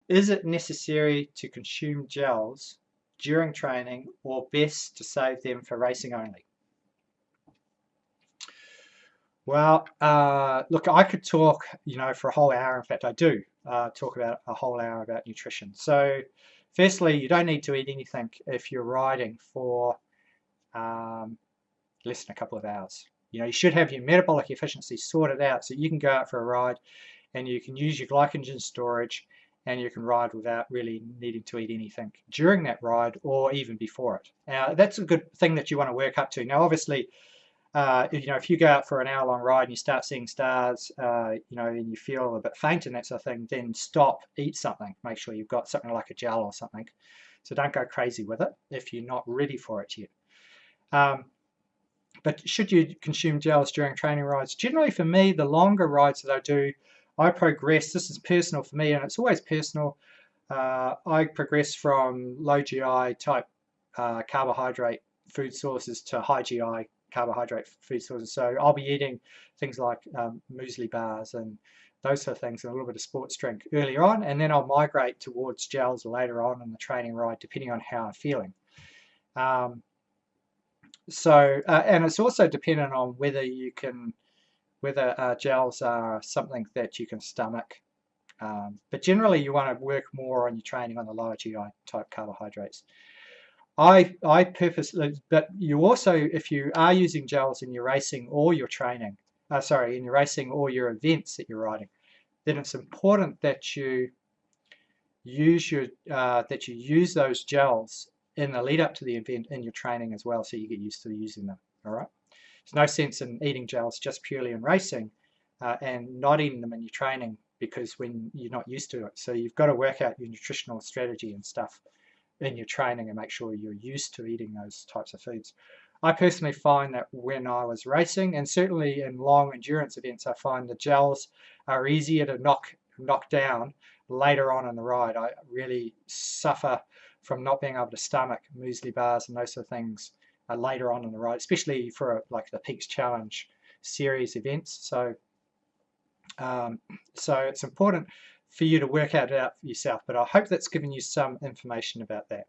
Is it necessary to consume gels during training, or best to save them for racing only? Well, look, I could talk, for a whole hour. In fact, I do talk about a whole hour about nutrition. So, firstly, you don't need to eat anything if you're riding for um, less than a couple of hours. You should have your metabolic efficiency sorted out so you can go out for a ride and you can use your glycogen storage and you can ride without really needing to eat anything during that ride or even before it. Now, that's a good thing that you want to work up to. Now, obviously, if you go out for an hour-long ride and you start seeing stars, and you feel a bit faint and that sort of thing, then stop, eat something. Make sure you've got something like a gel or something. So don't go crazy with it if you're not ready for it yet. But should you consume gels during training rides? Generally, for me, the longer rides that I do, I progress. This is personal for me, and it's always personal. I progress from low GI type carbohydrate food sources to high GI carbohydrate food sources. So I'll be eating things like muesli bars and those sort of things, and a little bit of sports drink earlier on, and then I'll migrate towards gels later on in the training ride, depending on how I'm feeling. And it's also dependent on whether gels are something that you can stomach. But generally, you want to work more on your training on the lower GI type carbohydrates. I purposely, but you also, if you are using gels in your racing or your training, in your racing or your events that you're riding, then it's important that you use those gels in the lead up to the event in your training as well, so you get used to using them. All right. There's no sense in eating gels just purely in racing and not eating them in your training, because when you're not used to it. So you've got to work out your nutritional strategy and stuff in your training and make sure you're used to eating those types of foods. I personally find that when I was racing, and certainly in long endurance events, I find the gels are easier to knock down later on in the ride. I really suffer from not being able to stomach muesli bars and those sort of things later on in the ride, especially for like the Peaks Challenge series events. So it's important for you to work out for yourself, but I hope that's given you some information about that.